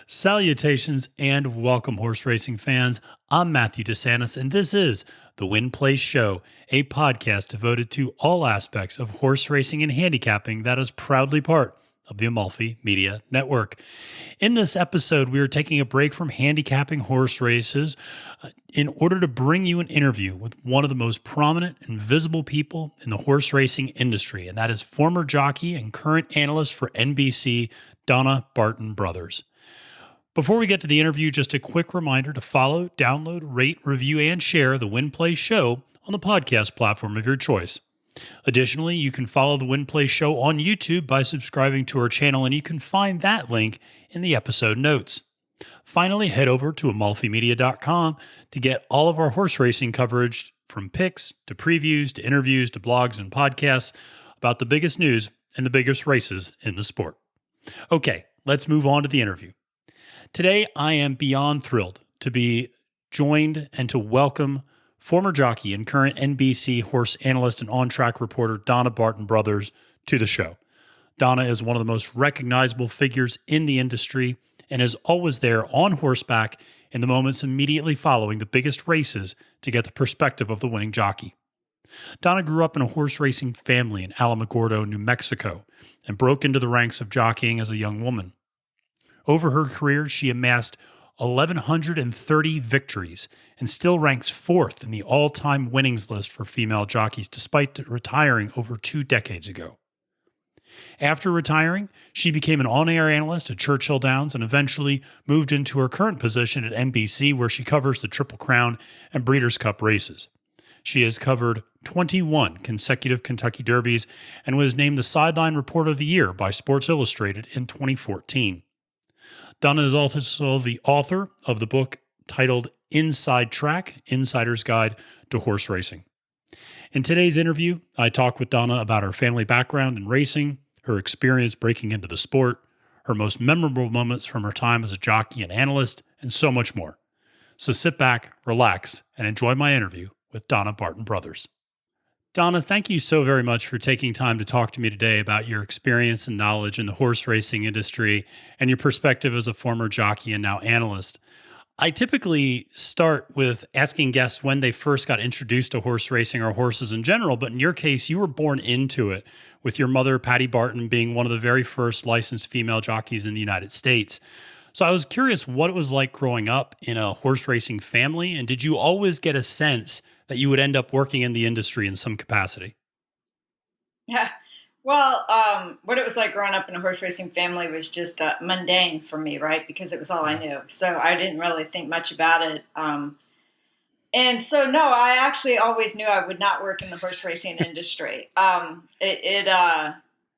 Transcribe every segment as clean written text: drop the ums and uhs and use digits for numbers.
Salutations and welcome, horse racing fans. I'm Matthew DeSantis, and this is the Win Place Show, a podcast devoted to all aspects of horse racing and handicapping that is proudly part of the Amalfi Media Network. In this episode, we are taking a break from handicapping horse races in order to bring you an interview with one of the most prominent and visible people in the horse racing industry, and that is former jockey and current analyst for NBC Donna Barton Brothers. Before we get to the interview, just a quick reminder to follow, download, rate, review, and share the Win Play Show on the podcast platform of your choice. Additionally, you can follow the Win Play Show on YouTube by subscribing to our channel, and you can find that link in the episode notes. Finally, head over to amalfimedia.com to get all of our horse racing coverage, from picks to previews to interviews to blogs and podcasts about the biggest news and the biggest races in the sport. Okay, let's move on to the interview. Today, I am beyond thrilled to be joined and to welcome former jockey and current NBC horse analyst and on-track reporter Donna Barton Brothers to the show. Donna is one of the most recognizable figures in the industry and is always there on horseback in the moments immediately following the biggest races to get the perspective of the winning jockey. Donna grew up in a horse racing family in Alamogordo, New Mexico, and broke into the ranks of jockeying as a young woman. Over her career, she amassed 1,130 victories and still ranks fourth in the all-time winnings list for female jockeys, despite retiring over 2 decades ago. After retiring, she became an on-air analyst at Churchill Downs and eventually moved into her current position at NBC, where she covers the Triple Crown and Breeders' Cup races. She has covered 21 consecutive Kentucky Derbies and was named the Sideline Reporter of the Year by Sports Illustrated in 2014. Donna is also the author of the book titled Inside Track, Insider's Guide to Horse Racing. In today's interview, I talk with Donna about her family background in racing, her experience breaking into the sport, her most memorable moments from her time as a jockey and analyst, and so much more. So sit back, relax, and enjoy my interview with Donna Barton Brothers. Donna, thank you so very much for taking time to talk to me today about your experience and knowledge in the horse racing industry and your perspective as a former jockey and now analyst. I typically start with asking guests when they first got introduced to horse racing or horses in general, but in your case, you were born into it, with your mother, Patty Barton, being one of the very first licensed female jockeys in the United States. So I was curious what it was like growing up in a horse racing family, and did you always get a sense that you would end up working in the industry in some capacity? Yeah. Well, what it was like growing up in a horse racing family was just mundane for me, right? Because it was all I knew. So I didn't really think much about it. And so, no, I actually always knew I would not work in the horse racing industry.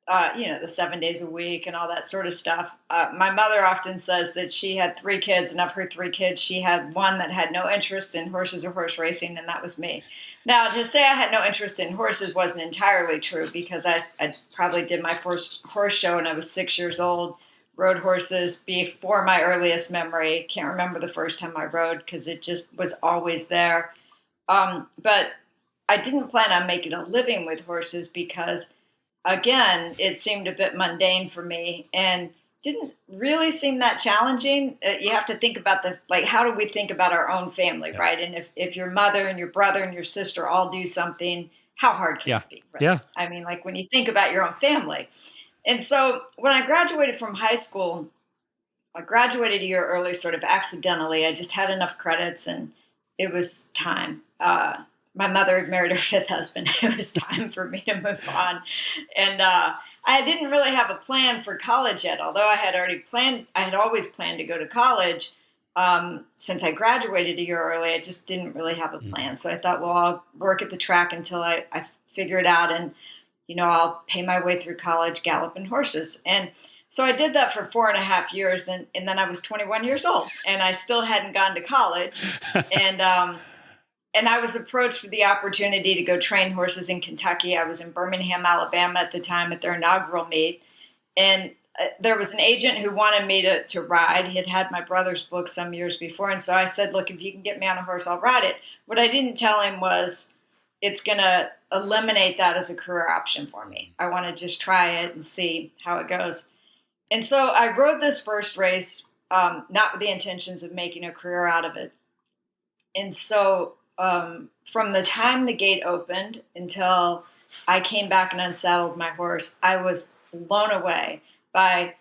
The 7 days a week and all that sort of stuff. My mother often says that she had 3 kids, and of her 3 kids, she had one that had no interest in horses or horse racing, and that was me. Now, to say I had no interest in horses wasn't entirely true, because I probably did my first horse show when I was 6 years old, rode horses before my earliest memory. Can't remember the first time I rode because it just was always there. But I didn't plan on making a living with horses because, again, it seemed a bit mundane for me and didn't really seem that challenging. You have to think about how do we think about our own family, right? And if your mother and your brother and your sister all do something, how hard can it be? Right? Yeah. I mean, like when you think about your own family. And so when I graduated from high school, I graduated a year early, sort of accidentally. I just had enough credits and it was time. My mother had married her 5th husband. It was time for me to move on. And I didn't really have a plan for college yet, although I had always planned to go to college. Since I graduated a year early, I just didn't really have a plan. So I thought, well, I'll work at the track until I figure it out. And, I'll pay my way through college galloping horses. And so I did that for 4.5 years. And then I was 21 years old and I still hadn't gone to college. And I was approached with the opportunity to go train horses in Kentucky. I was in Birmingham, Alabama at the time at their inaugural meet. And there was an agent who wanted me to ride. He had had my brother's book some years before. And so I said, look, if you can get me on a horse, I'll ride it. What I didn't tell him was it's going to eliminate that as a career option for me. I want to just try it and see how it goes. And so I rode this first race, not with the intentions of making a career out of it. And so from the time the gate opened until I came back and unsaddled my horse, I was blown away by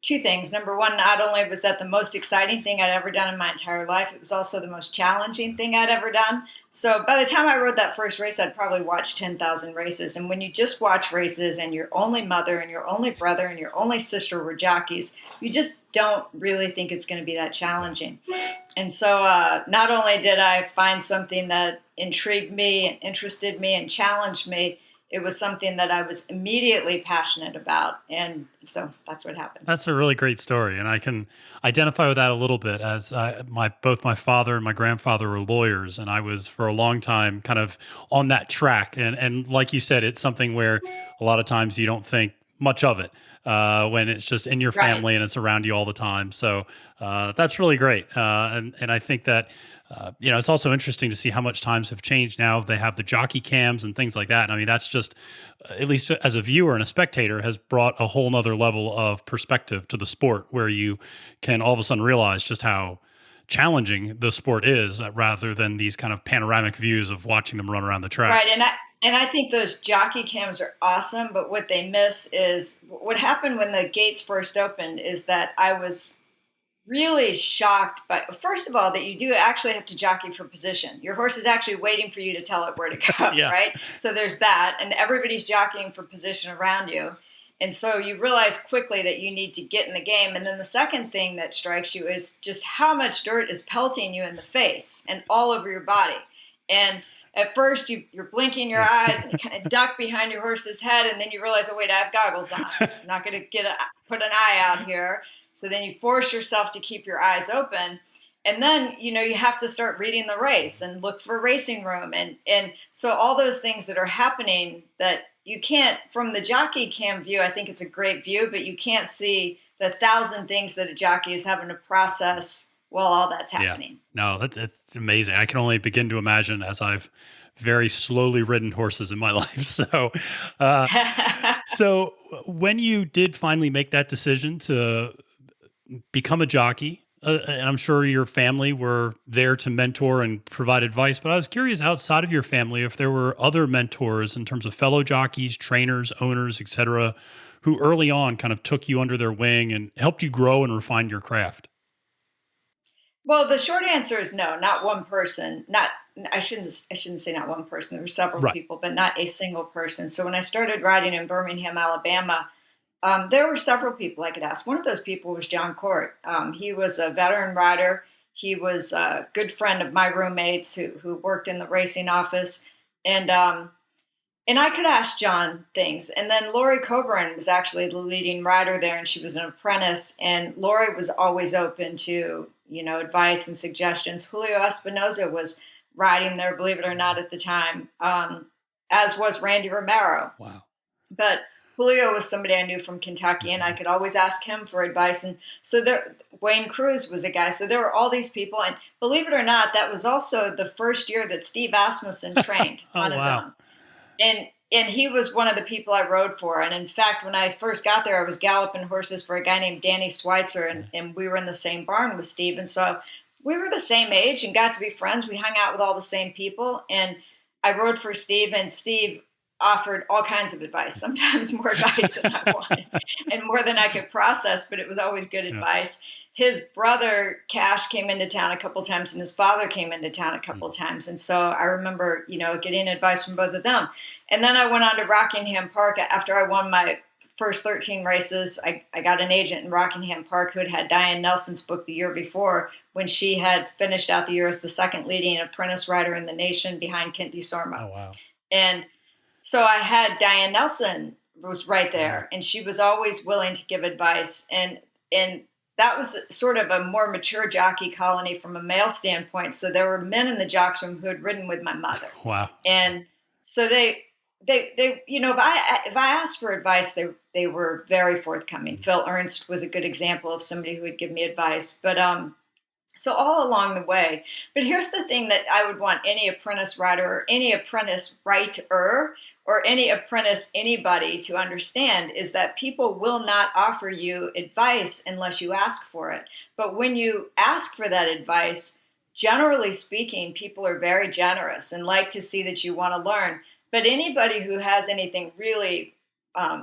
two things. Number one, not only was that the most exciting thing I'd ever done in my entire life, it was also the most challenging thing I'd ever done. So by the time I rode that first race, I'd probably watched 10,000 races. And when you just watch races and your only mother and your only brother and your only sister were jockeys, you just don't really think it's going to be that challenging. And so not only did I find something that intrigued me and interested me and challenged me, it was something that I was immediately passionate about. And so that's what happened. That's a really great story. And I can identify with that a little bit, as both my father and my grandfather were lawyers. And I was for a long time kind of on that track. And like you said, it's something where a lot of times you don't think much of it when it's just in your Right. family and it's around you all the time. So that's really great. And I think that it's also interesting to see how much times have changed now. They have the jockey cams and things like that. And I mean, that's just, at least as a viewer and a spectator, has brought a whole nother level of perspective to the sport, where you can all of a sudden realize just how challenging the sport is, rather than these kind of panoramic views of watching them run around the track. Right. And I think those jockey cams are awesome, but what they miss is what happened when the gates first opened is that I was really shocked by, first of all, that you do actually have to jockey for position. Your horse is actually waiting for you to tell it where to go, Yeah. right? So there's that, and everybody's jockeying for position around you. And so you realize quickly that you need to get in the game. And then the second thing that strikes you is just how much dirt is pelting you in the face and all over your body. And at first you're blinking your eyes and you kind of duck behind your horse's head, and then you realize, oh wait, I have goggles on. I'm not going to put an eye out here. So then you force yourself to keep your eyes open. And then, you have to start reading the race and look for racing room. And so all those things that are happening that you can't, from the jockey cam view, I think it's a great view, but you can't see the 1,000 things that a jockey is having to process while all that's happening. Yeah. No, that's amazing. I can only begin to imagine, as I've very slowly ridden horses in my life. So when you did finally make that decision to become a jockey, and I'm sure your family were there to mentor and provide advice, but I was curious, outside of your family, if there were other mentors in terms of fellow jockeys, trainers, owners, etc., who early on kind of took you under their wing and helped you grow and refine your craft. Well, the short answer is no, not one person. I shouldn't say not one person. There were several Right. people, but not a single person. So when I started riding in Birmingham, Alabama, there were several people I could ask. One of those people was John Court. He was a veteran rider. He was a good friend of my roommates who worked in the racing office, and I could ask John things. And then Lori Coburn was actually the leading rider there, and she was an apprentice. And Lori was always open to advice and suggestions. Julio Espinoza was riding there, believe it or not, at the time, as was Randy Romero. Wow. But Julio was somebody I knew from Kentucky, and I could always ask him for advice. And so Wayne Cruz was a guy. So there were all these people. And believe it or not, that was also the first year that Steve Asmussen trained on his own. And he was one of the people I rode for. And in fact, when I first got there, I was galloping horses for a guy named Danny Schweitzer, and we were in the same barn with Steve. And so we were the same age and got to be friends. We hung out with all the same people. And I rode for Steve, and Steve offered all kinds of advice, sometimes more advice than I wanted and more than I could process, but it was always good advice. His brother Cash came into town a couple times, and his father came into town a couple times. And so I remember, getting advice from both of them. And then I went on to Rockingham Park after I won my first 13 races. I got an agent in Rockingham Park who had Diane Nelson's book the year before, when she had finished out the year as the second leading apprentice rider in the nation behind Kent DeSorma. Oh, wow. And so I had Diane Nelson was right there, and she was always willing to give advice. And that was sort of a more mature jockey colony from a male standpoint. So there were men in the jocks room who had ridden with my mother. Wow. And so they if I asked for advice, they were very forthcoming. Phil Ernst was a good example of somebody who would give me advice. But So all along the way. But here's the thing that I would want any apprentice rider or any apprentice writer or any apprentice anybody to understand is that people will not offer you advice unless you ask for it. But when you ask for that advice, generally speaking, people are very generous and like to see that you want to learn. But anybody who has anything really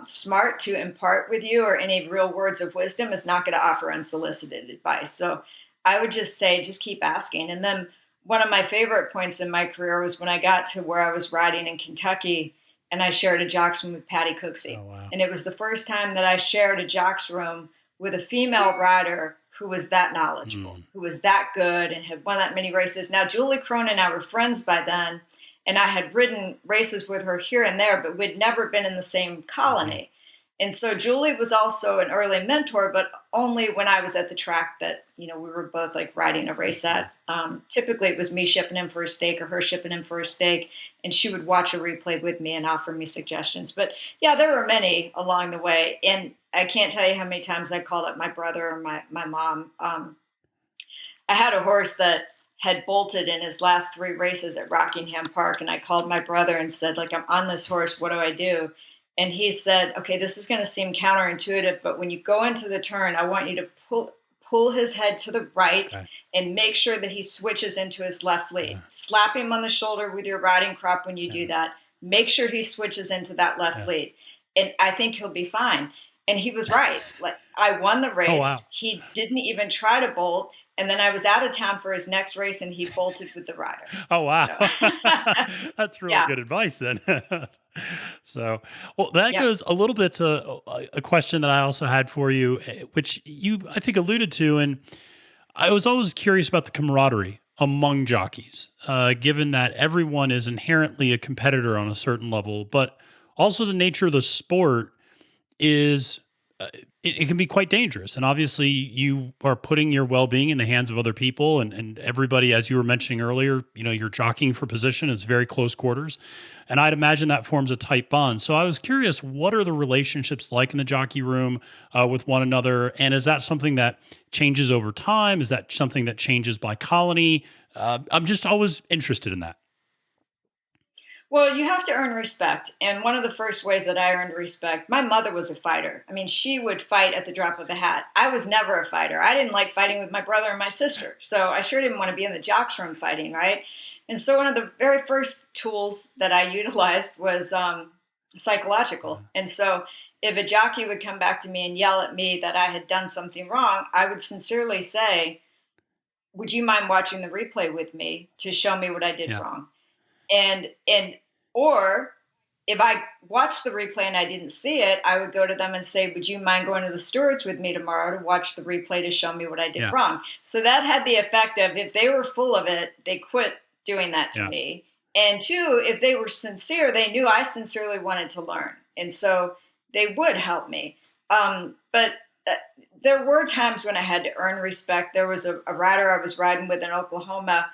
smart to impart with you or any real words of wisdom is not going to offer unsolicited advice. So I would just say, just keep asking. And then one of my favorite points in my career was when I got to where I was riding in Kentucky and I shared a jocks room with Patty Cooksey. Oh, wow. And it was the first time that I shared a jocks room with a female rider who was that knowledgeable, who was that good and had won that many races. Now, Julie Crone and I were friends by then, and I had ridden races with her here and there, but we'd never been in the same colony. And so Julie was also an early mentor, but only when I was at the track that, we were both like riding a race at. Typically it was me shipping him for a stake or her shipping him for a stake, and she would watch a replay with me and offer me suggestions. But yeah, there were many along the way. And I can't tell you how many times I called up my brother or my mom. I had a horse that had bolted in his last 3 races at Rockingham Park. And I called my brother and said, like, I'm on this horse. What do I do? And he said, okay, this is going to seem counterintuitive, but when you go into the turn, I want you to pull his head to the right and make sure that he switches into his left lead. Slap him on the shoulder with your riding crop when you do that. Make sure he switches into that left lead. And I think he'll be fine. And he was right. Like, I won the race. Oh, wow. He didn't even try to bolt. And then I was out of town for his next race, and he bolted with the rider. Oh, wow. So. That's really good advice then. So, well, that goes a little bit to a question that I also had for you, which you, I think, alluded to. And I was always curious about the camaraderie among jockeys, given that everyone is inherently a competitor on a certain level, but also the nature of the sport is it can be quite dangerous. And obviously you are putting your well-being in the hands of other people, and everybody, as you were mentioning earlier, you're jockeying for position. It's very close quarters. And I'd imagine that forms a tight bond. So I was curious, what are the relationships like in the jockey room with one another? And is that something that changes over time? Is that something that changes by colony? I'm just always interested in that. Well, you have to earn respect. And one of the first ways that I earned respect, my mother was a fighter. I mean, she would fight at the drop of a hat. I was never a fighter. I didn't like fighting with my brother and my sister. So I sure didn't want to be in the jocks room fighting, right? And so one of the very first tools that I utilized was psychological. And so if a jockey would come back to me and yell at me that I had done something wrong, I would sincerely say, would you mind watching the replay with me to show me what I did wrong? Or if I watched the replay and I didn't see it, I would go to them and say, would you mind going to the stewards with me tomorrow to watch the replay to show me what I did wrong? So that had the effect of, if they were full of it, they quit doing that to me. And 2, if they were sincere, they knew I sincerely wanted to learn. And so they would help me. But there were times when I had to earn respect. There was a rider I was riding with in Oklahoma.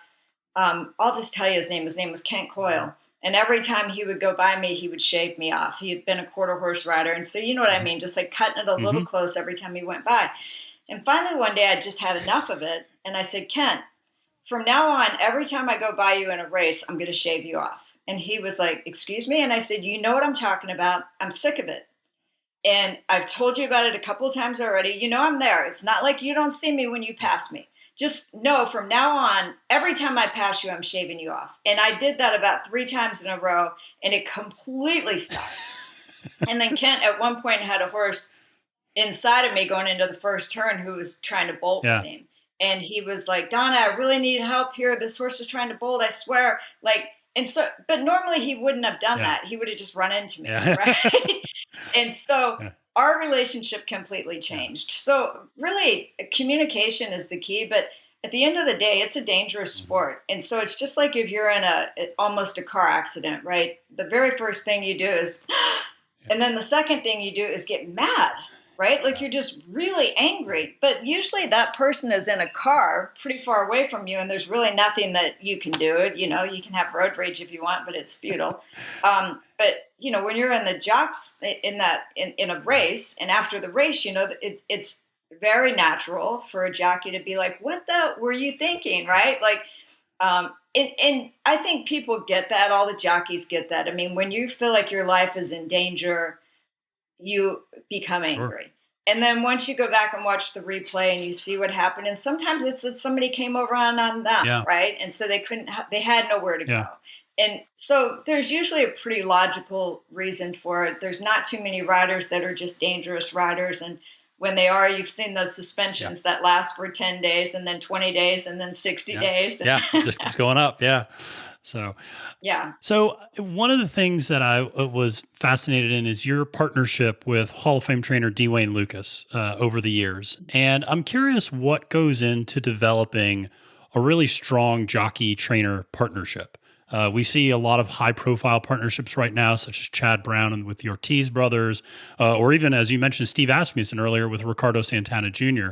I'll just tell you his name. His name was Kent Coyle. And every time he would go by me, he would shave me off. He had been a quarter horse rider. And so, you know what I mean? Just like cutting it a little close every time he went by. And finally, one day I just had enough of it. And I said, Kent, from now on, every time I go by you in a race, I'm going to shave you off. And he was like, excuse me? And I said, you know what I'm talking about. I'm sick of it. And I've told you about it a couple of times already. You know I'm there. It's not like you don't see me when you pass me. Just know from now on, every time I pass you, I'm shaving you off. And I did that about 3 times in a row, and it completely stopped. And then Kent at one point had a horse inside of me going into the first turn who was trying to bolt with him. And he was like, Donna, I really need help here. This horse is trying to bolt, I swear. And so, but normally he wouldn't have done that. He would have just run into me, right? And so our relationship completely changed. So really, communication is the key. But at the end of the day, it's a dangerous sport. And so it's just like if you're in almost a car accident, right? The very first thing you do is, and then the second thing you do is get mad, right? Like you're just really angry. But usually that person is in a car pretty far away from you, and there's really nothing that you can do. You can have road rage if you want, but it's futile. But when you're in the jocks in a race, and after the race, it's very natural for a jockey to be like, what the were you thinking? Right. Like, and I think people get that. All the jockeys get that. I mean, when you feel like your life is in danger, you become Sure. angry. And then once you go back and watch the replay and you see what happened, and sometimes it's that somebody came over on them, Yeah. right? And so they couldn't, they had nowhere to Yeah. go. And so there's usually a pretty logical reason for it. There's not too many riders that are just dangerous riders. And when they are, you've seen those suspensions that last for 10 days and then 20 days and then 60 Yeah. days. Yeah. It just keeps going up. Yeah. So, Yeah. so one of the things that I was fascinated in is your partnership with Hall of Fame trainer Dwayne Lucas over the years. And I'm curious what goes into developing a really strong jockey trainer partnership. We see a lot of high profile partnerships right now, such as Chad Brown and with the Ortiz brothers, or even, as you mentioned, Steve Asmussen earlier with Ricardo Santana Jr.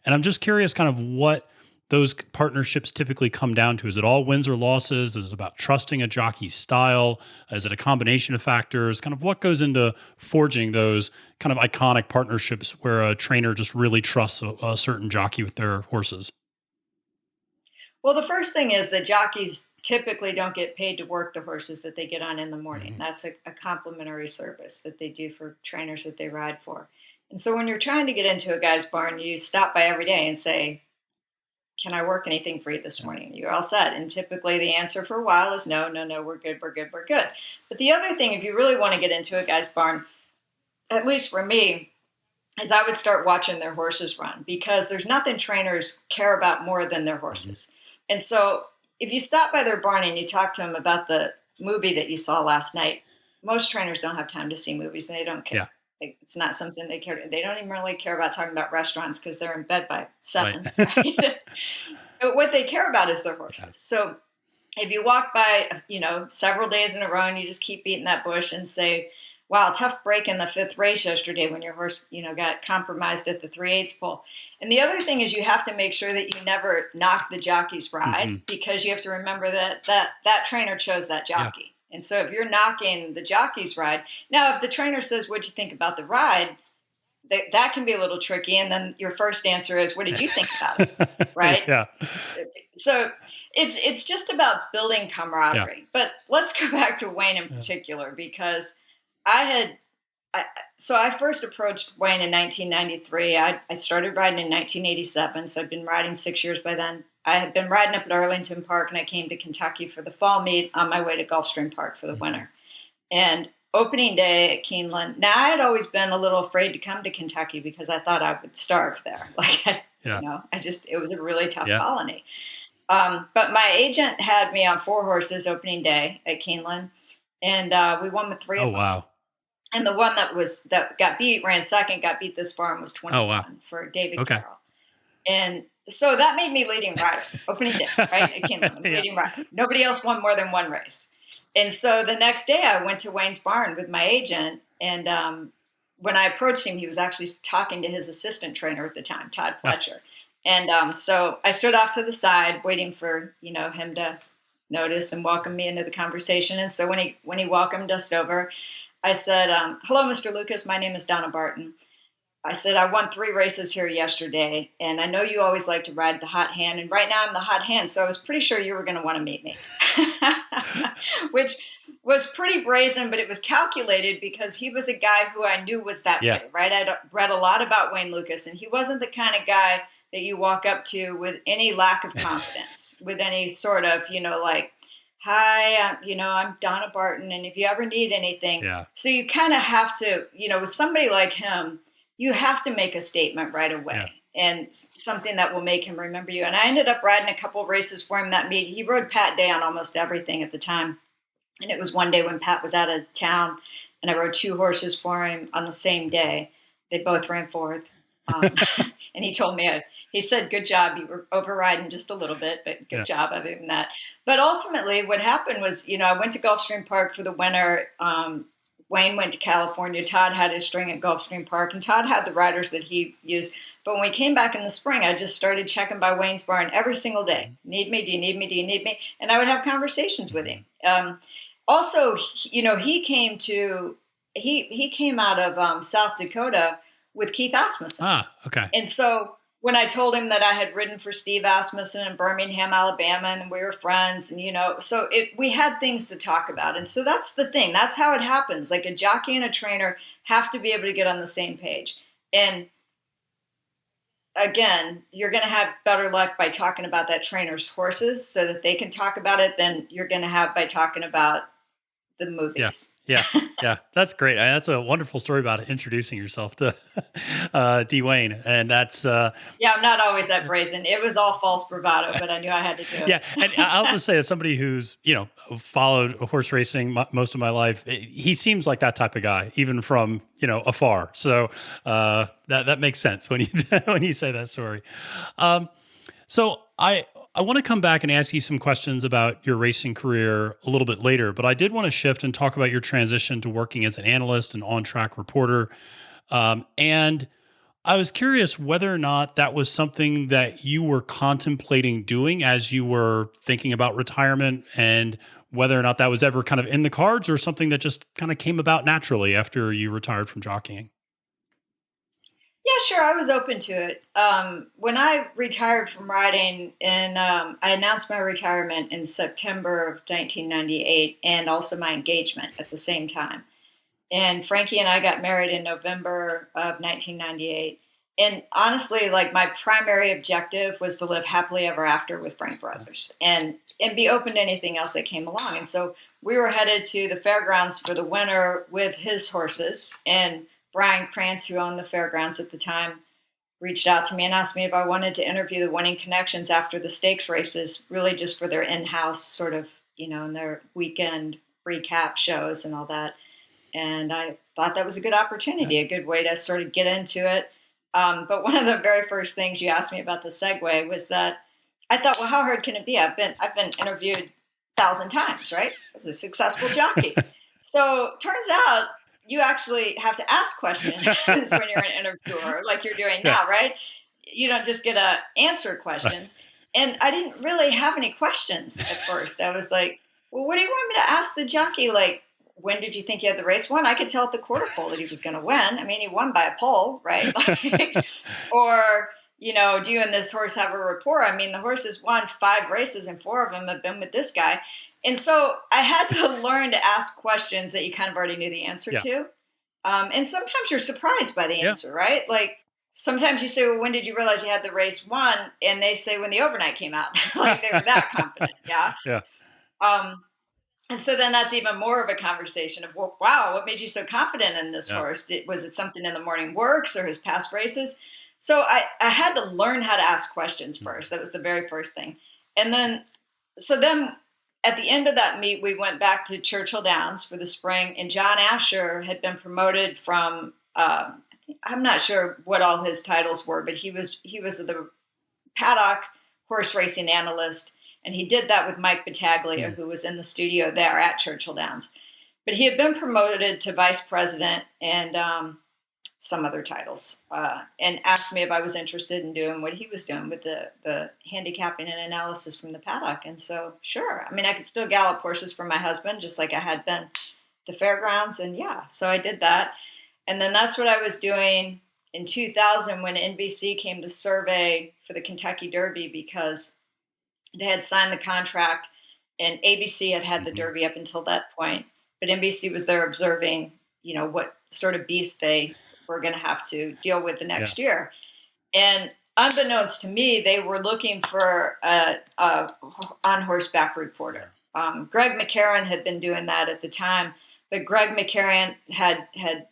And I'm just curious kind of what those partnerships typically come down to. Is it all wins or losses? Is it about trusting a jockey's style? Is it a combination of factors? Kind of what goes into forging those kind of iconic partnerships where a trainer just really trusts a certain jockey with their horses? Well, the first thing is that jockeys typically don't get paid to work the horses that they get on in the morning. Hmm. That's a complimentary service that they do for trainers that they ride for. And so when you're trying to get into a guy's barn, you stop by every day and say, can I work anything for you this Yeah. morning? You're all set. And typically the answer for a while is no, no, no, we're good, we're good, we're good. But the other thing, if you really want to get into a guy's barn, at least for me, is I would start watching their horses run because there's nothing trainers care about more than their Hmm. horses. And so if you stop by their barn and you talk to them about the movie that you saw last night, most trainers don't have time to see movies and they don't Yeah. care. It's not something they care. They don't even really care about talking about restaurants because they're in bed by Right. 7, right? But what they care about is their Yeah. horses. So if you walk by, several days in a row and you just keep beating that bush and say, wow, tough break in the 5th race yesterday when your horse, got compromised at the 3/8 pole. And the other thing is you have to make sure that you never knock the jockey's ride Hmm. because you have to remember that trainer chose that Yeah. jockey. And so if you're knocking the jockey's ride, now if the trainer says, what'd you think about the ride? That can be a little tricky. And then your first answer is, what did you think about it? Right? Yeah. So it's just about building Yeah. camaraderie. But let's go back to Wayne in Yeah. particular because I had so I first approached Wayne in 1993. I started riding in 1987, so I'd been riding 6 years by then. I had been riding up at Arlington Park, and I came to Kentucky for the fall meet on my way to Gulfstream Park for the Mhm. winter. And opening day at Keeneland. Now I had always been a little afraid to come to Kentucky because I thought I would starve there. Yeah. it was a really tough Yeah. colony. But my agent had me on 4 horses opening day at Keeneland, and we won with 3 Oh, of them. wow. And the one that got beat, ran second, got beat this far and was Oh, wow. 21 for David Okay. Carroll. And so that made me leading rider, opening day, right? At Keeneland, Yeah. leading rider. Nobody else won more than one race. And so the next day I went to Wayne's barn with my agent. And when I approached him, he was actually talking to his assistant trainer at the time, Todd Ah. Fletcher. And so I stood off to the side waiting for, him to notice and welcome me into the conversation. And so when he welcomed us over, I said, hello, Mr. Lucas. My name is Donna Barton. I said, I won 3 races here yesterday, and I know you always like to ride the hot hand, and right now I'm the hot hand, so I was pretty sure you were going to want to meet me. Which was pretty brazen, but it was calculated because he was a guy who I knew was that Yeah. way, right? I'd read a lot about Wayne Lucas, and he wasn't the kind of guy that you walk up to with any lack of confidence, with any sort of, like, hi, I'm Donna Barton, and if you ever need anything. Yeah. So you kind of have to, with somebody like him, you have to make a statement right away and something that will make him remember you. And I ended up riding a couple of races for him that meet. He rode Pat Day on almost everything at the time. And it was one day when Pat was out of town, and I rode 2 horses for him on the same day. They both ran 4th. And he told me, he said, good job. You were overriding just a little bit, but good Yeah. job other than that. But ultimately what happened was, I went to Gulfstream Park for the winter. Wayne went to California. Todd had his string at Gulfstream Park, and Todd had the riders that he used. But when we came back in the spring, I just started checking by Wayne's barn every single day. Need me? Do you need me? Do you need me? And I would have conversations with him. Also, he came out of South Dakota with Keith Asmussen. Ah, okay. And so when I told him that I had ridden for Steve Asmussen in Birmingham, Alabama, and we were friends, and so we had things to talk about. And so that's the thing. That's how it happens. Like a jockey and a trainer have to be able to get on the same page. And again, you're going to have better luck by talking about that trainer's horses so that they can talk about it than you're going to have by talking about the Yeah. movies. Yeah. Yeah. That's great. That's a wonderful story about introducing yourself to D. Wayne. And that's, Yeah, I'm not always that brazen. It was all false bravado, but I knew I had to do yeah. And I'll it. just say, as somebody who's, followed horse racing most of my life, he seems like that type of guy, even from, afar. So that makes sense when you, when you say that story. Um, So I want to come back and ask you some questions about your racing career a little bit later, but I did want to shift and talk about your transition to working as an analyst and on-track reporter. And I was curious whether or not that was something that you were contemplating doing as you were thinking about retirement, and whether or not that was ever kind of in the cards or something that just kind of came about naturally after you retired from jockeying. Yeah, sure. I was open to it. When I retired from riding, and I announced my retirement in September of 1998, and also my engagement at the same time. And Frankie and I got married in November of 1998. And honestly, like my primary objective was to live happily ever after with Frank Brothers, and be open to anything else that came along. And so we were headed to the fairgrounds for the winter with his horses. And Brian Krantz, who owned the fairgrounds at the time, reached out to me and asked me if I wanted to interview the winning connections after the stakes races, really just for their in-house sort of, in their weekend recap shows and all that. And I thought that was a good Yeah. opportunity, a good way to sort of get into it. But one of the very first things you asked me about the segue was that I thought, well, how hard can it be? I've been interviewed 1,000 times, right? I was a successful jockey. So turns out you actually have to ask questions when you're an interviewer, like you're doing Yeah. now, right? You don't just get to answer questions. And I didn't really have any questions at first. I was like, well, what do you want me to ask the jockey? Like, when did you think you had the race won? I could tell at the quarter pole that he was going to win. I mean, he won by a pole, right? Or, do you and this horse have a rapport? I mean, the horse has won 5 races and 4 of them have been with this guy. And so I had to learn to ask questions that you kind of already knew the answer Yeah. to. And sometimes you're surprised by the Yeah. answer, right? Like sometimes you say, well, when did you realize you had the race won? And they say when the overnight came out, like they were that confident. Yeah. Yeah. Um, and so then that's even more of a conversation of, well, wow, what made you so confident in this Yeah. horse? Was it something in the morning works or his past races? So I had to learn how to ask questions Mhm. first. That was the very first thing. And then at the end of that meet, we went back to Churchill Downs for the spring, and John Asher had been promoted from, I'm not sure what all his titles were, but he was the paddock horse racing analyst, and he did that with Mike Battaglia, Mhm. who was in the studio there at Churchill Downs. But he had been promoted to vice president and some other titles, and asked me if I was interested in doing what he was doing with the handicapping and analysis from the paddock. And so, sure. I mean, I could still gallop horses for my husband, just like I had been at the fairgrounds. And yeah, so I did that. And then that's what I was doing in 2000 when NBC came to survey for the Kentucky Derby, because they had signed the contract and ABC had had the Mhm. Derby up until that point. But NBC was there observing, what sort of beast they were going to have to deal with the Yeah. next year. And unbeknownst to me, they were looking for a on horseback reporter. Greg McCarran had been doing that at the time, but Greg McCarran had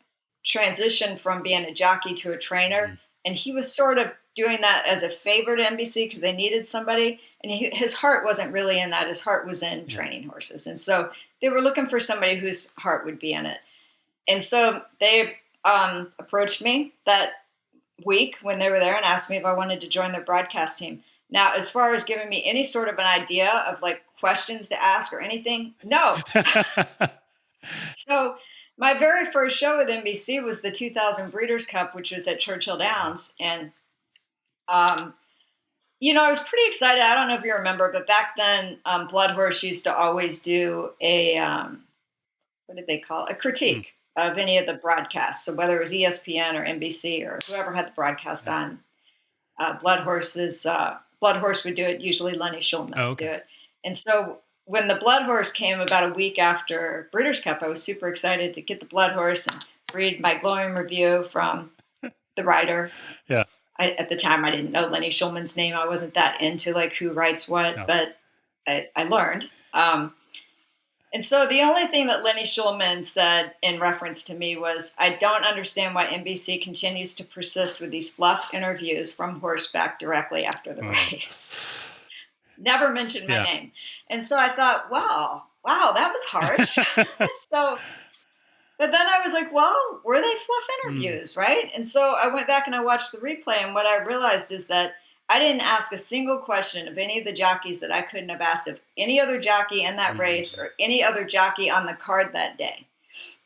transitioned from being a jockey to a trainer, Mhm. and he was sort of doing that as a favor to NBC because they needed somebody, and his heart wasn't really in that. His heart was in Yeah. training horses, and so they were looking for somebody whose heart would be in it. And so they approached me that week when they were there and asked me if I wanted to join their broadcast team. Now, as far as giving me any sort of an idea of like questions to ask or anything, no. So my very first show with NBC was the 2000 Breeders' Cup, which was at Churchill Wow. Downs. And, um, I was pretty excited. I don't know if you remember, but back then, Blood Horse used to always do a, what did they call it? A Mm. critique of any of the broadcasts. So whether it was ESPN or NBC or whoever had the broadcast on, Blood Horse would do it. Usually Lenny Schulman would do it. And so when the Blood Horse came about a week after Breeders' Cup, I was super excited to get the Blood Horse and read my glowing review from the writer. Yeah. At the time, I didn't know Lenny Schulman's name. I wasn't that into like who writes what, but I learned. And so the only thing that Lenny Schulman said in reference to me was, I don't understand why NBC continues to persist with these fluff interviews from horseback directly after the race. Never mentioned my name. And so I thought, wow, that was harsh. But then I was like, well, were they fluff interviews, right? And so I went back and I watched the replay, and what I realized is that I didn't ask a single question of any of the jockeys that I couldn't have asked of any other jockey in that race or any other jockey on the card that day.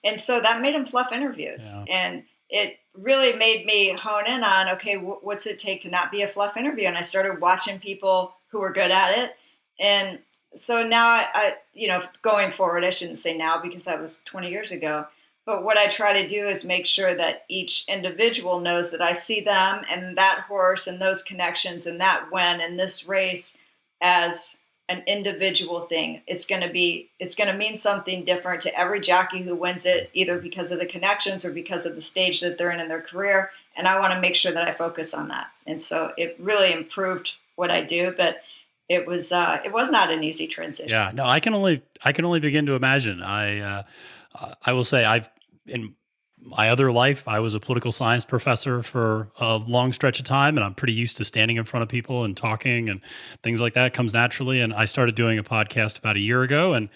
And so that made them fluff interviews. Yeah. And it really made me hone in on, okay, what's it take to not be a fluff interview? And I started watching people who were good at it. And so now I going forward, I shouldn't say now because that was 20 years ago. But what I try to do is make sure that each individual knows that I see them and that horse and those connections and that win in this race as an individual thing. It's going to mean something different to every jockey who wins it, either because of the connections or because of the stage that they're in their career. And I want to make sure that I focus on that. And so it really improved what I do, but it was not an easy transition. Yeah, no, I can only begin to imagine. I will say in my other life, I was a political science professor for a long stretch of time, and I'm pretty used to standing in front of people and talking and things like that. It comes naturally. And I started doing a podcast about a year ago, and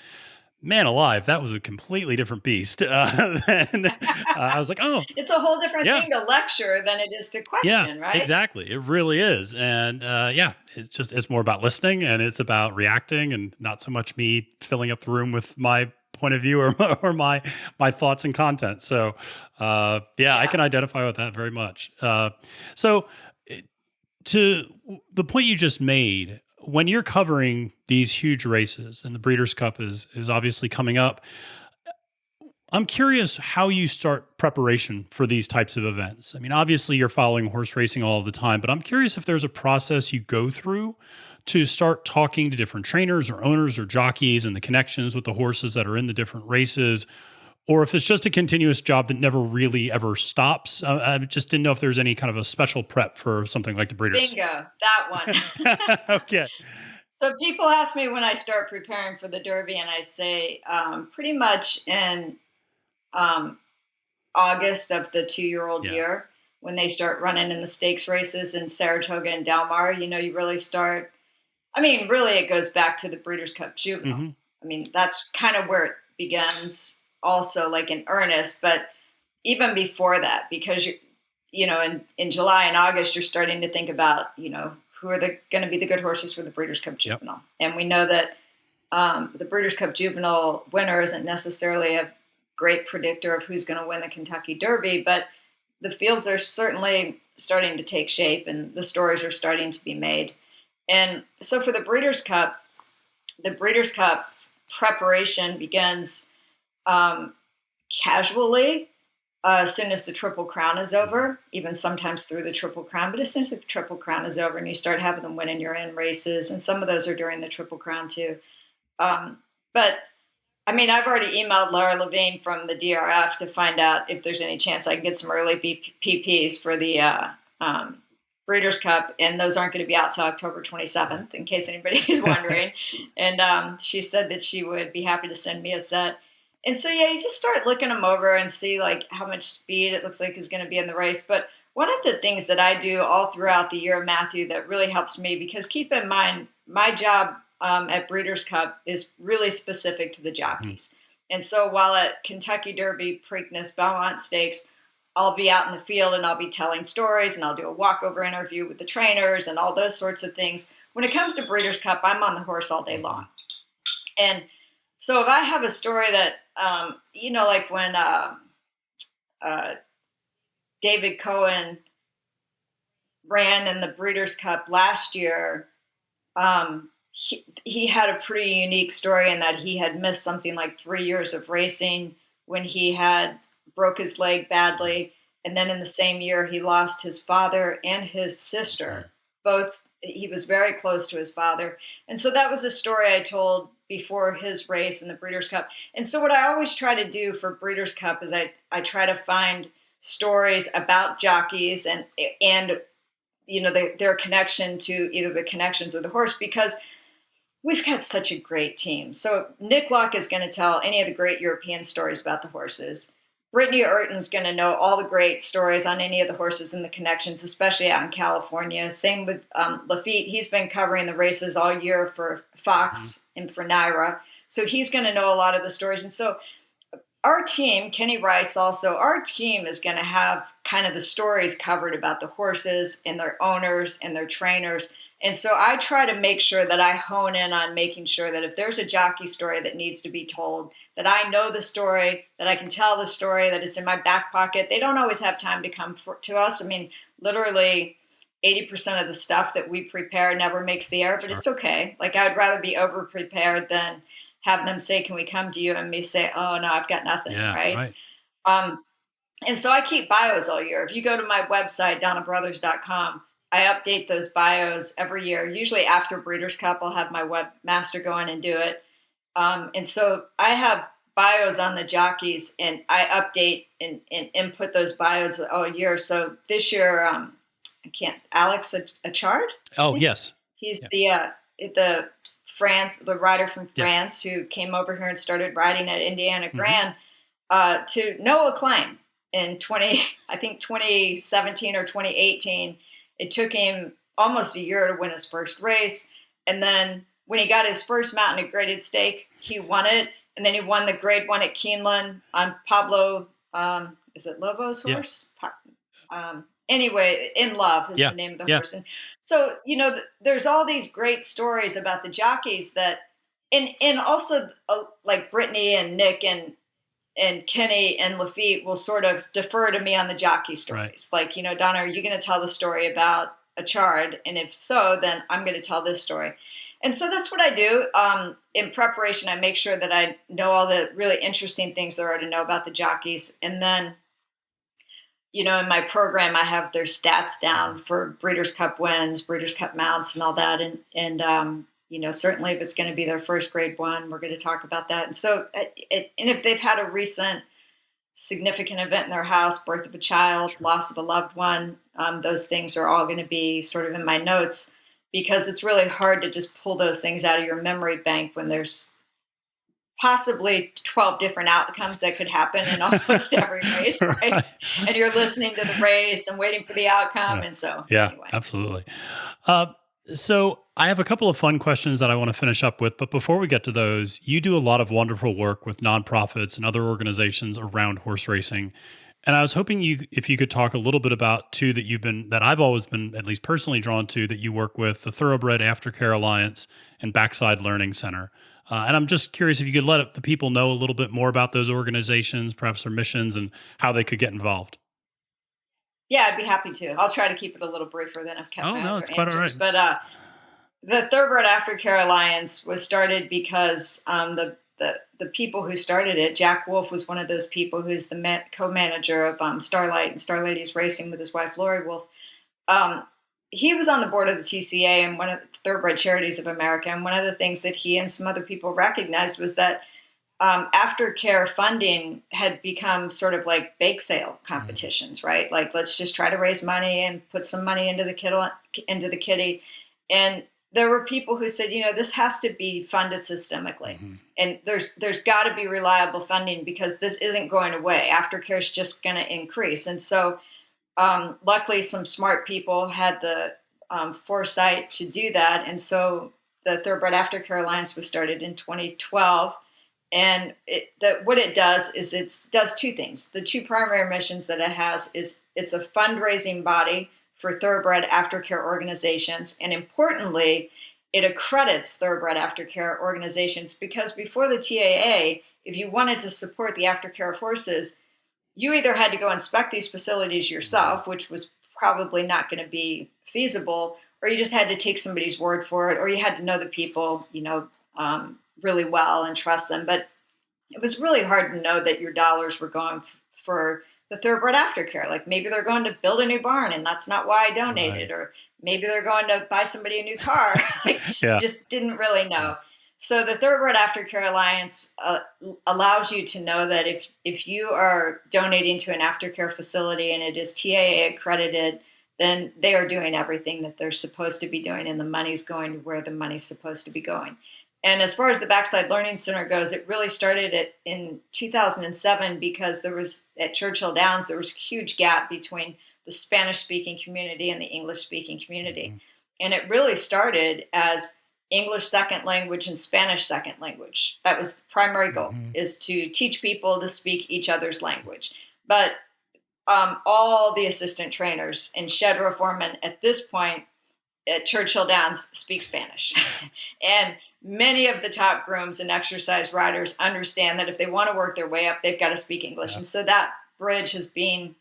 man alive, that was a completely different beast. I was like, oh, it's a whole different thing to lecture than it is to question, right? Exactly. It really is. And it's more about listening, and it's about reacting, and not so much me filling up the room with my point of view or my thoughts and content. So, I can identify with that very much. So to the point you just made, when you're covering these huge races, and the Breeders' Cup is obviously coming up, I'm curious how you start preparation for these types of events. I mean, obviously you're following horse racing all the time, but I'm curious if there's a process you go through to start talking to different trainers or owners or jockeys and the connections with the horses that are in the different races, or if it's just a continuous job that never really ever stops. I just didn't know if there's any kind of a special prep for something like the Breeders'. Bingo, that one. Okay. So people ask me when I start preparing for the Derby, and I say pretty much in August of the 2-year-old year, when they start running in the stakes races in Saratoga and Del Mar, you really start. I mean, really, it goes back to the Breeders' Cup Juvenile. Mm-hmm. I mean, that's kind of where it begins also, like in earnest, but even before that, because in July and August, you're starting to think about, who are going to be the good horses for the Breeders' Cup Juvenile. Yep. And we know that the Breeders' Cup Juvenile winner isn't necessarily a great predictor of who's going to win the Kentucky Derby, but the fields are certainly starting to take shape and the stories are starting to be made. And so for the Breeders' Cup preparation begins casually as soon as the Triple Crown is over, even sometimes through the Triple Crown. But as soon as the Triple Crown is over and you start having them winning your end races, and some of those are during the Triple Crown too. But I mean, I've already emailed Laura Levine from the DRF to find out if there's any chance I can get some early PPs for the Breeders' Cup, and those aren't going to be out till October 27th, in case anybody is wondering. And she said that she would be happy to send me a set. And so, you just start looking them over and see like how much speed it looks like is going to be in the race. But one of the things that I do all throughout the year, Matthew, that really helps me, because keep in mind, my job at Breeders' Cup is really specific to the jockeys. Mm-hmm. And so while at Kentucky Derby, Preakness, Belmont Stakes, I'll be out in the field and I'll be telling stories and I'll do a walkover interview with the trainers and all those sorts of things. When it comes to Breeders' Cup, I'm on the horse all day long. And so if I have a story that, like when David Cohen ran in the Breeders' Cup last year, he had a pretty unique story in that he had missed something like 3 years of racing when he had broke his leg badly. And then in the same year, he lost his father and his sister. Both, he was very close to his father. And so that was a story I told before his race in the Breeders' Cup. And so what I always try to do for Breeders' Cup is I try to find stories about jockeys and their connection to either the connections of the horse, because we've got such a great team. So Nick Luck is going to tell any of the great European stories about the horses. Brittany Urton's going to know all the great stories on any of the horses and the connections, especially out in California. Same with Lafitte. He's been covering the races all year for Fox and for Naira. So he's going to know a lot of the stories. And so our team, Kenny Rice also, our team is going to have kind of the stories covered about the horses and their owners and their trainers. And so I try to make sure that I hone in on making sure that if there's a jockey story that needs to be told, that I know the story, that I can tell the story, that it's in my back pocket. They don't always have time to come to us. I mean, literally 80% of the stuff that we prepare never makes the air, but It's okay. Like, I'd rather be over prepared than have them say, can we come to you? And me say, oh no, I've got nothing. Right. And so I keep bios all year. If you go to my website, donnabrothers.com, I update those bios every year. Usually after Breeders' Cup, I'll have my webmaster go in and do it. And so I have bios on the jockeys, and I update and input those bios all year. So this year, Alex Achard? Oh, yes. He's the rider from France who came over here and started riding at Indiana Grand to no acclaim in 2017 or 2018. It took him almost a year to win his first race. And then when he got his first mountain graded stake, he won it. And then he won the grade 1 at Keeneland on Pablo, is it Lobo's horse? Anyway, In Love is the name of the horse. And so, there's all these great stories about the jockeys that, and also like Brittany and Nick and Kenny and Lafitte will sort of defer to me on the jockey stories. Right. Like, Donna, are you going to tell the story about Achard? And if so, then I'm going to tell this story. And so that's what I do. In preparation, I make sure that I know all the really interesting things there are to know about the jockeys. And then, in my program, I have their stats down for Breeders' Cup wins, Breeders' Cup mounts, and all that. And certainly if it's going to be their first grade 1, we're going to talk about that. And so, and if they've had a recent significant event in their house, birth of a child, loss of a loved one, those things are all going to be sort of in my notes, because it's really hard to just pull those things out of your memory bank when there's possibly 12 different outcomes that could happen in almost every race, right? And you're listening to the race and waiting for the outcome. And so, anyway. Absolutely. So I have a couple of fun questions that I want to finish up with, but before we get to those, you do a lot of wonderful work with nonprofits and other organizations around horse racing. And I was hoping if you could talk a little bit about two that I've always been at least personally drawn to, that you work with, the Thoroughbred Aftercare Alliance and Backside Learning Center. And I'm just curious if you could let the people know a little bit more about those organizations, perhaps their missions, and how they could get involved. Yeah, I'd be happy to. I'll try to keep it a little briefer than I've kept my other it's quite answers. all right. But the Thoroughbred Aftercare Alliance was started because the people who started it, Jack Wolf was one of those people who's the co-manager of Starlight and Star Ladies Racing with his wife, Lori Wolf. He was on the board of the TCA and one of the Thoroughbred Charities of America. And one of the things that he and some other people recognized was that aftercare funding had become sort of like bake sale competitions, right? Like, let's just try to raise money and put some money into the kitty. And there were people who said, this has to be funded systemically. And there's got to be reliable funding, because this isn't going away. Aftercare is just going to increase. And so luckily, some smart people had the foresight to do that. And so the Thoroughbred Aftercare Alliance was started in 2012. And what it does is it does two things. The two primary missions that it has is it's a fundraising body for Thoroughbred Aftercare organizations. And importantly, it accredits Thoroughbred Aftercare organizations, because before the TAA, if you wanted to support the aftercare of horses, you either had to go inspect these facilities yourself, which was probably not going to be feasible, or you just had to take somebody's word for it, or you had to know the people, really well and trust them. But it was really hard to know that your dollars were going for the thoroughbred aftercare. Like maybe they're going to build a new barn and that's not why I donated, or maybe they're going to buy somebody a new car. Like, Yeah. just didn't really know. So the Thoroughbred Aftercare Alliance allows you to know that if you are donating to an aftercare facility and it is TAA accredited, then they are doing everything that they're supposed to be doing, and the money's going to where the money's supposed to be going. And as far as the Backside Learning Center goes, it really started in 2007 because there was, at Churchill Downs, there was a huge gap between the Spanish-speaking community and the English-speaking community. Mm-hmm. And it really started as English second language and Spanish second language. That was the primary goal, is to teach people to speak each other's language. But all the assistant trainers and shed row foremen at this point at Churchill Downs speak Spanish. And many of the top grooms and exercise riders understand that if they want to work their way up, they've got to speak English. Yeah. And so that bridge has been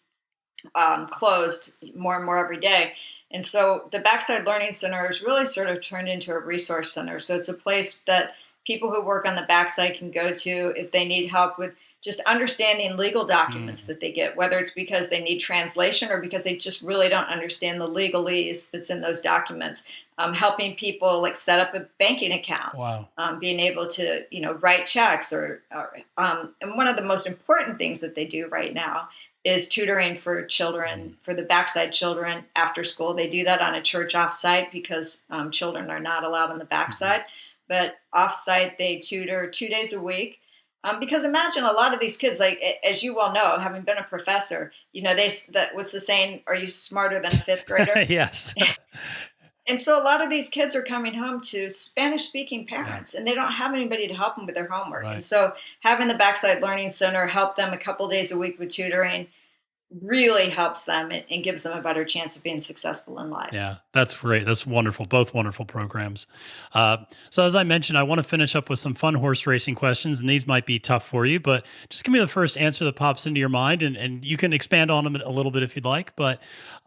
closed more and more every day. And so the Backside Learning Center is really sort of turned into a resource center. So it's a place that people who work on the backside can go to if they need help with just understanding legal documents that they get, whether it's because they need translation or because they just really don't understand the legalese that's in those documents. Helping people like set up a banking account, being able to, write checks and one of the most important things that they do right now is tutoring for children, for the backside children after school. They do that on a church offsite because children are not allowed on the backside. But offsite, they tutor 2 days a week. Because imagine a lot of these kids, like, as you well know, having been a professor, what's the saying? Are you smarter than a fifth grader? Yes. And so a lot of these kids are coming home to Spanish-speaking parents, and they don't have anybody to help them with their homework. Right. And so having the Backside Learning Center help them a couple days a week with tutoring really helps them and gives them a better chance of being successful in life. Yeah, that's great. That's wonderful. Both wonderful programs. So as I mentioned, I want to finish up with some fun horse racing questions, and these might be tough for you, but just give me the first answer that pops into your mind, and you can expand on them a little bit if you'd like. But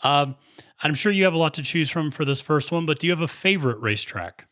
I'm sure you have a lot to choose from for this first one, but do you have a favorite racetrack?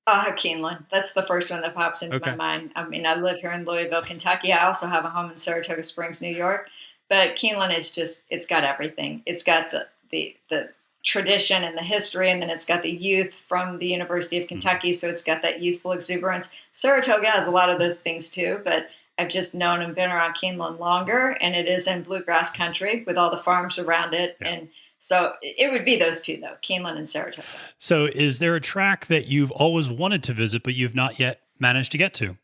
Keeneland. That's the first one that pops into my mind. I mean, I live here in Louisville, Kentucky. I also have a home in Saratoga Springs, New York. But Keeneland is it's got everything. It's got the tradition and the history, and then it's got the youth from the University of Kentucky, so it's got that youthful exuberance. Saratoga has a lot of those things too, but I've just known and been around Keeneland longer, and it is in bluegrass country with all the farms around it. Yeah. And so it would be those two, though, Keeneland and Saratoga. So is there a track that you've always wanted to visit, but you've not yet managed to get to?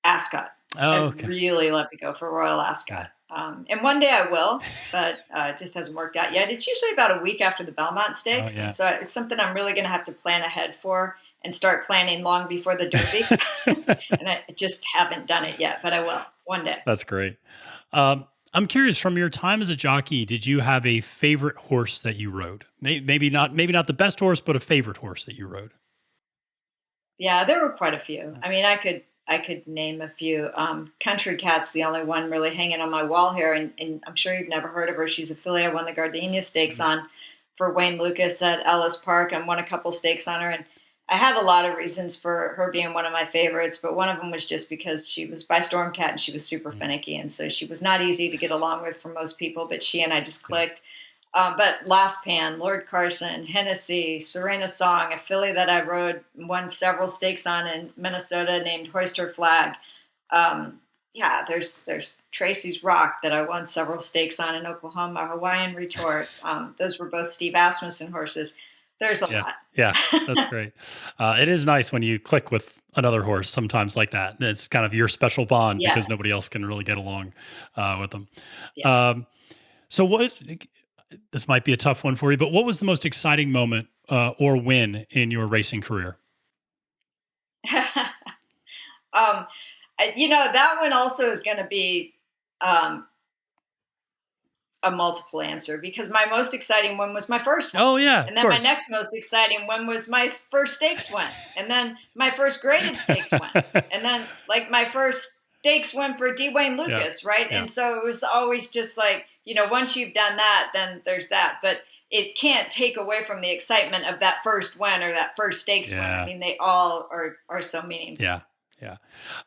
Ascot. I'd really love to go for Royal Ascot. And one day I will, but it just hasn't worked out yet. It's usually about a week after the Belmont Stakes. And so it's something I'm really going to have to plan ahead for and start planning long before the Derby. And I just haven't done it yet, but I will one day. That's great. I'm curious, from your time as a jockey, did you have a favorite horse that you rode? Maybe not the best horse, but a favorite horse that you rode. Yeah, there were quite a few. I mean, I could name a few. Country Cat's the only one really hanging on my wall here, and I'm sure you've never heard of her. She's a filly I won the Gardenia Stakes on for Wayne Lucas at Ellis Park, and won a couple stakes on her. And I had a lot of reasons for her being one of my favorites, but one of them was just because she was by Stormcat and she was super finicky. And so she was not easy to get along with for most people, but she and I just clicked. But Last Pan, Lord Carson, Hennessy, Serena Song, a filly that I rode, won several stakes on in Minnesota named Hoist Her Flag. There's Tracy's Rock that I won several stakes on in Oklahoma, Hawaiian Retort. Those were both Steve Asmussen horses. There's a lot. Yeah, that's great. It is nice when you click with another horse sometimes like that. It's kind of your special bond because nobody else can really get along with them. Yeah. So this might be a tough one for you, but what was the most exciting moment or win in your racing career? That one also is going to be a multiple answer, because my most exciting one was my first one. Oh yeah. And then my next most exciting one was my first stakes win. And then my first graded stakes win. And then like my first stakes win for D. Wayne Lucas, right? Yeah. And so it was always just like, once you've done that, then there's that. But it can't take away from the excitement of that first win or that first stakes win. I mean, they all are so meaningful. Yeah. Yeah.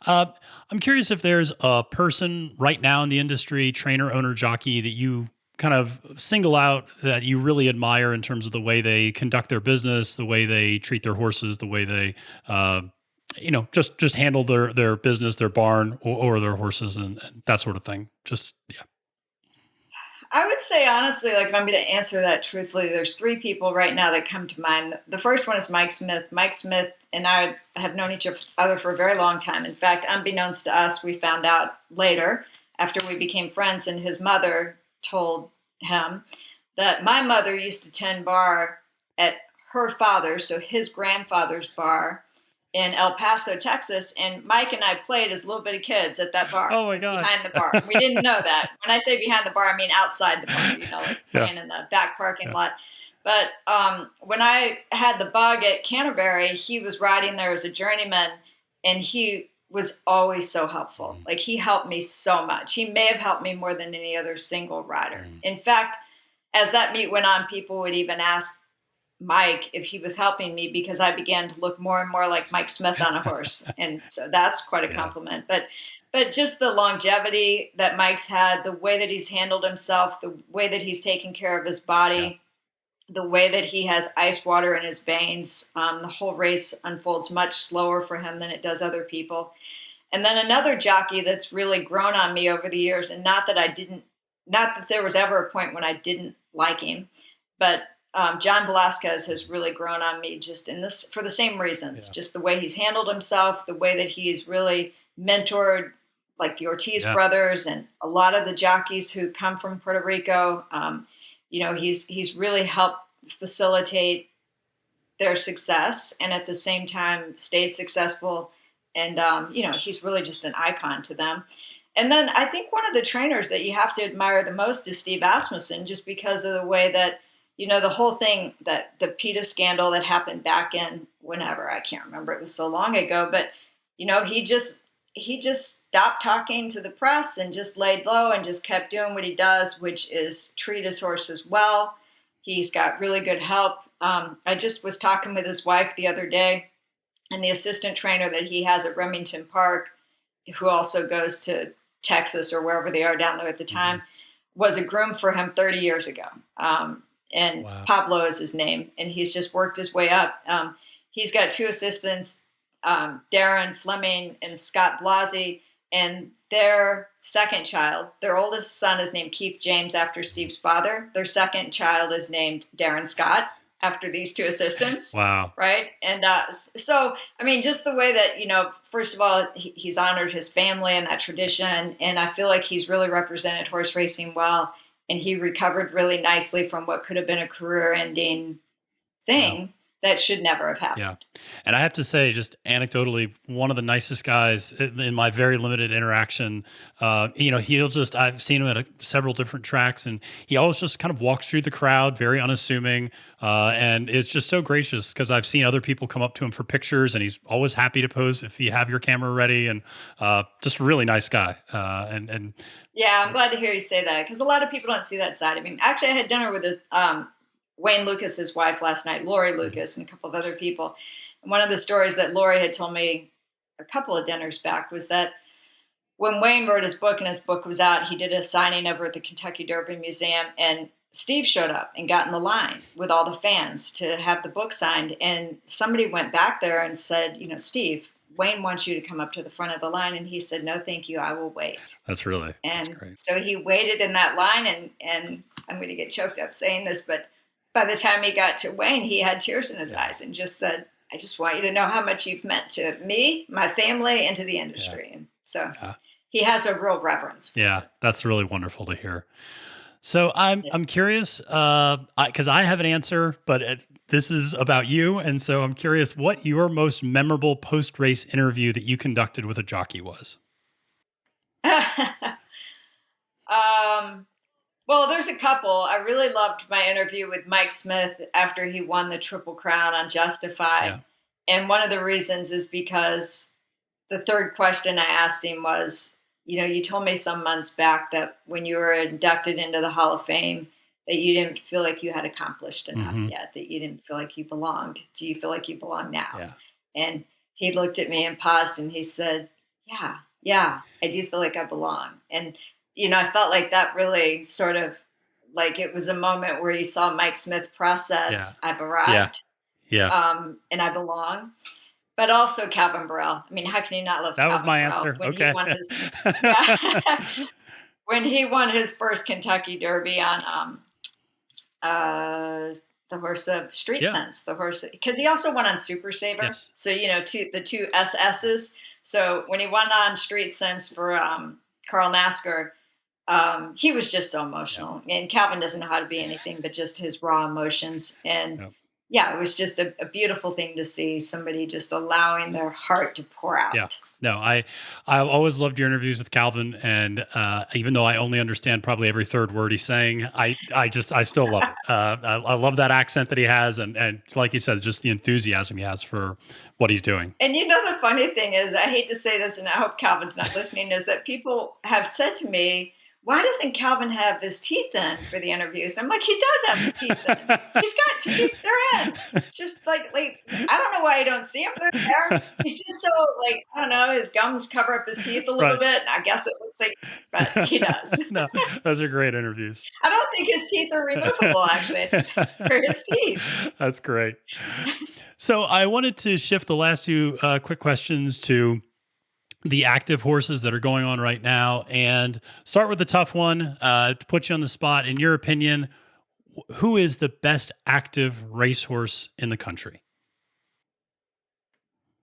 Uh, I'm curious if there's a person right now in the industry, trainer, owner, jockey, that you kind of single out that you really admire in terms of the way they conduct their business, the way they treat their horses, the way they, uh, just handle their business, their barn, or their horses, and that sort of thing. Just yeah. I would say honestly, like if I'm going to answer that truthfully, there's three people right now that come to mind. The first one is Mike Smith. Mike Smith and I have known each other for a very long time. In fact, unbeknownst to us, we found out later after we became friends, and his mother told him that my mother used to tend bar at her father's, so his grandfather's bar in El Paso, Texas, and Mike and I played as little bitty kids at that bar, Oh my like God. behind the bar. We didn't know that. When I say behind the bar, I mean outside the bar, like Yeah. playing in the back parking Yeah. lot. But when I had the bug at Canterbury, he was riding there as a journeyman, and he was always so helpful. Like he helped me so much. He may have helped me more than any other single rider. In fact, as that meet went on, people would even ask Mike if he was helping me because I began to look more and more like Mike Smith on a horse. And so that's quite a Yeah. compliment. But just the longevity that Mike's had, the way that he's handled himself, the way that he's taken care of his Yeah. body, the way that he has ice water in his veins, the whole race unfolds much slower for him than it does other people. And then another jockey that's really grown on me over the years, and not that there was ever a point when I didn't like him, but John Velasquez has really grown on me just in this for the same reasons, Yeah. just the way he's handled himself, the way that he's really mentored like the Ortiz Yeah. brothers and a lot of the jockeys who come from Puerto Rico. He's really helped facilitate their success and at the same time stayed successful. And, he's really just an icon to them. And then I think one of the trainers that you have to admire the most is Steve Asmussen, just because of the way that, the whole thing that the PETA scandal that happened back in whenever, I can't remember, it was so long ago, but, he just stopped talking to the press and just laid low and just kept doing what he does, which is treat his horses well. He's got really good help. I just was talking with his wife the other day, and the assistant trainer that he has at Remington Park, who also goes to Texas or wherever they are down there at the time, was a groom for him 30 years ago. And Wow. Pablo is his name, and he's just worked his way up. He's got two assistants, Darren Fleming and Scott Blasey, and their second child, their oldest son is named Keith James after Steve's father. Their second child is named Darren Scott after these two assistants. Wow. Right. And so, I mean, just the way that, first of all, he's honored his family and that tradition. And I feel like he's really represented horse racing well. And he recovered really nicely from what could have been a career ending thing that should never have happened. Yeah. And I have to say, just anecdotally, one of the nicest guys in my very limited interaction. I've seen him at several different tracks, and he always just kind of walks through the crowd, very unassuming. And it's just so gracious because I've seen other people come up to him for pictures, and he's always happy to pose if you have your camera ready, and just a really nice guy. And yeah, I'm glad to hear you say that because a lot of people don't see that side. I mean, actually, I had dinner with Wayne Lucas's wife last night, Lori Lucas, and a couple of other people. And one of the stories that Lori had told me a couple of dinners back was that when Wayne wrote his book and his book was out, he did a signing over at the Kentucky Derby Museum, and Steve showed up and got in the line with all the fans to have the book signed. And somebody went back there and said, Steve, Wayne wants you to come up to the front of the line. And he said, no, thank you. I will wait. that's great. So he waited in that line, and I'm going to get choked up saying this, but by the time he got to Wayne, he had tears in his eyes and just said, I just want you to know how much you've meant to me, my family, and to the industry. And so he has a real reverence. Yeah, that's really wonderful to hear. So I'm curious because I have an answer, but this is about you, and so I'm curious what your most memorable post-race interview that you conducted with a jockey was. Well, there's a couple. I really loved my interview with Mike Smith after he won the Triple Crown on Justified. Yeah. And one of the reasons is because the third question I asked him was, you told me some months back that when you were inducted into the Hall of Fame, that you didn't feel like you had accomplished enough yet, that you didn't feel like you belonged. Do you feel like you belong now? Yeah. And he looked at me and paused and he said, yeah, yeah, I do feel like I belong. And, I felt like that really sort of like it was a moment where you saw Mike Smith Yeah. process, I've Yeah. arrived, Yeah. and I belong. But also Calvin Burrell. I mean, how can you not love That was Calvin my Burrell answer. when he Okay. won his yeah, when he won his first Kentucky Derby on uh, the horse of Street Yeah. Sense, the horse because he also won on Super Saver. Yes. So the two SSs. So when he won on Street Sense for Carl Nasker, he was just so Yeah. emotional. And Calvin doesn't know how to be anything but just his raw emotions. And Yeah. yeah, it was just a beautiful thing to see somebody just allowing their heart to pour Yeah. out. No, I always loved your interviews with Calvin, and even though I only understand probably every third word he's saying, I still love it. I love that accent that he has, and like you said, just the enthusiasm he has for what he's doing. And the funny thing is, I hate to say this, and I hope Calvin's not listening, is that people have said to me, why doesn't Calvin have his teeth in for the interviews? And I'm like, he does have his teeth in. He's got teeth, they're in. It's just like I don't know why you don't see him. They're there. He's just so I don't know, his gums cover up his teeth a little Right. bit. And I guess it looks like, but he does. No, those are great interviews. I don't think his teeth are removable, actually. I think they're his teeth. That's great. So I wanted to shift the last two quick questions to the active horses that are going on right now, and start with the tough one to put you on the spot. In your opinion, who is the best active racehorse in the country?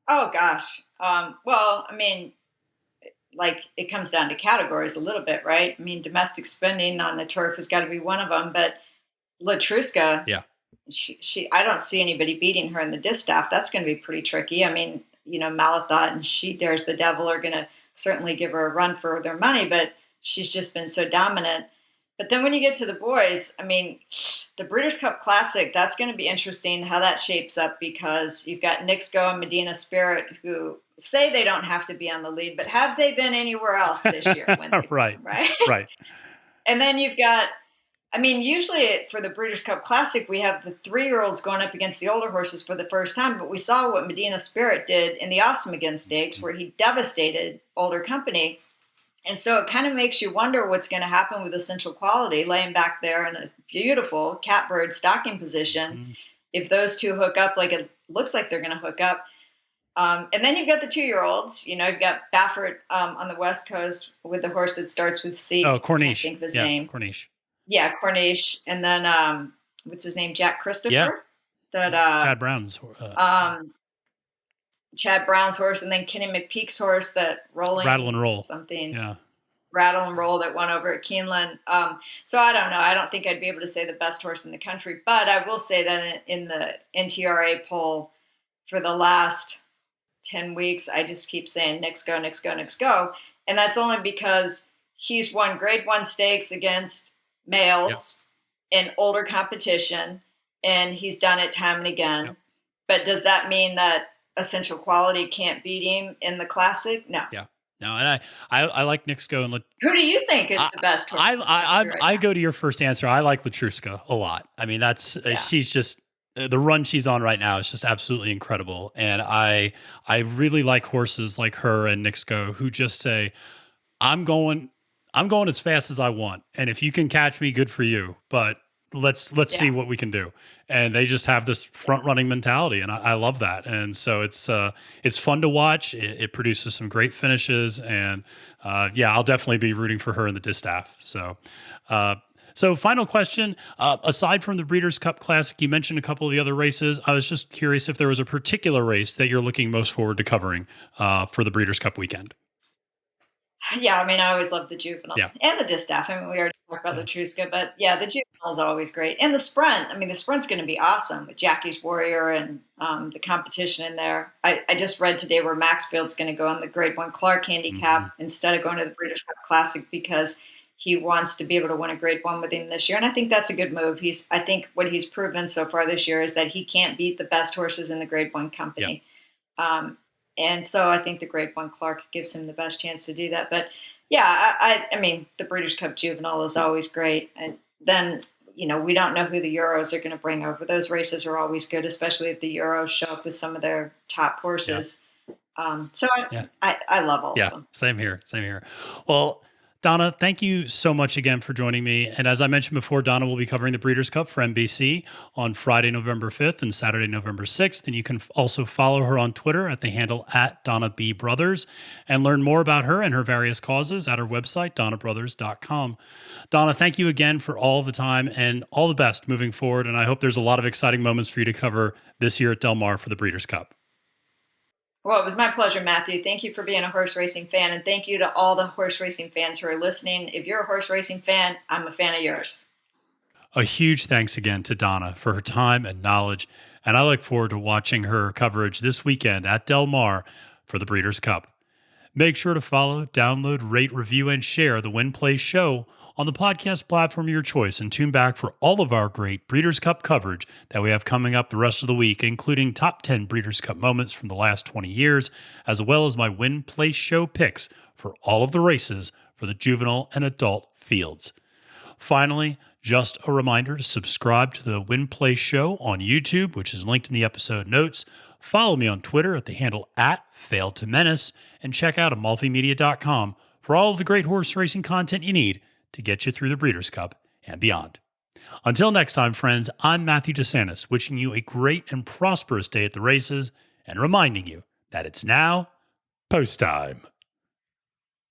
Oh gosh. Well, I mean, like it comes down to categories a little bit, right? I mean, domestic spending on the turf has got to be one of them, but Latruska, Yeah. she I don't see anybody beating her in the distaff. That's going to be pretty tricky. I mean, Malathot and She Dares the Devil are going to certainly give her a run for their money, but she's just been so dominant. But then when you get to the boys, I mean, the Breeders' Cup Classic, that's going to be interesting how that shapes up because you've got Nixco and Medina Spirit who say they don't have to be on the lead, but have they been anywhere else this year when they've Right. won, right? Right. And then you've got, I mean, usually for the Breeders' Cup Classic, we have the 3-year-olds going up against the older horses for the first time, but we saw what Medina Spirit did in the Awesome Again Stakes where he devastated older company. And so it kind of makes you wonder what's going to happen with Essential Quality laying back there in a beautiful catbird stocking position. Mhm. If those two hook up like it looks like they're going to hook up. And then you've got the 2-year-olds. You've got Baffert on the West Coast with the horse that starts with C. Oh, I can't Corniche. think of his Yeah, name. Corniche. Yeah, Corniche. And then what's his name? Jack Christopher. Yeah. That Chad Brown's. Chad Brown's horse, and then Kenny McPeak's horse that rolling Rattle and Roll. something. Yeah. Rattle and Roll that won over at Keeneland. So I don't know. I don't think I'd be able to say the best horse in the country, but I will say that in the NTRA poll for the last 10 weeks, I just keep saying Nix go, Nix go, Nix go. And that's only because he's won grade 1 stakes against males in older competition, and he's done it time and again. Yep. But does that mean that Essential Quality can't beat him in the Classic? No. Yeah. No, and I like Nixco and Who do you think is the best horse? I go to your first answer. I like Latruska a lot. I mean, that's she's just the run she's on right now is just absolutely incredible, and I really like horses like her and Nixco who just say, I'm going as fast as I want, and if you can catch me, good for you. But let's see what we can do. And they just have this front running mentality, and I love that. And so it's fun to watch. It produces some great finishes, and I'll definitely be rooting for her in the distaff. So final question: aside from the Breeders' Cup Classic, you mentioned a couple of the other races. I was just curious if there was a particular race that you're looking most forward to covering for the Breeders' Cup weekend. Yeah, I mean, I always love the juvenile and the distaff. I mean, we already talked about Latruska, but yeah, the juvenile is always great. And the sprint, I mean, the sprint's going to be awesome with Jackie's Warrior and the competition in there. I just read today where Maxfield's going to go on the Grade 1 Clark handicap instead of going to the Breeders' Cup Classic because he wants to be able to win a Grade 1 with him this year. And I think that's a good move. I think what he's proven so far this year is that he can't beat the best horses in the Grade 1 company. And so I think the Grade 1 Clark gives him the best chance to do that. But yeah, I mean, the Breeders' Cup Juvenile is always great. And then, we don't know who the Euros are going to bring over. Those races are always good, especially if the Euros show up with some of their top horses. So Yeah. I love all of Yeah, them. same here. Same here. Well, Donna, thank you so much again for joining me. And as I mentioned before, Donna will be covering the Breeders' Cup for NBC on Friday, November 5th and Saturday, November 6th. And you can also follow her on Twitter at the handle at Donna B. Brothers and learn more about her and her various causes at her website, donnabrothers.com. Donna, thank you again for all the time and all the best moving forward. And I hope there's a lot of exciting moments for you to cover this year at Del Mar for the Breeders' Cup. Well, it was my pleasure, Matthew. Thank you for being a horse racing fan, and thank you to all the horse racing fans who are listening. If you're a horse racing fan, I'm a fan of yours. A huge thanks again to Donna for her time and knowledge, and I look forward to watching her coverage this weekend at Del Mar for the Breeders' Cup. Make sure to follow, download, rate, review, and share the Win Play Show on the podcast platform of your choice, and tune back for all of our great Breeders' Cup coverage that we have coming up the rest of the week, including top 10 Breeders' Cup moments from the last 20 years, as well as my Win Play Show picks for all of the races for the juvenile and adult fields. Finally, just a reminder to subscribe to the Win Play Show on YouTube, which is linked in the episode notes. Follow me on Twitter at the handle at @FailedToMenace, and check out amalfimedia.com for all of the great horse racing content you need to get you through the Breeders' Cup and beyond. Until next time, friends, I'm Matthew DeSantis, wishing you a great and prosperous day at the races and reminding you that it's now post time.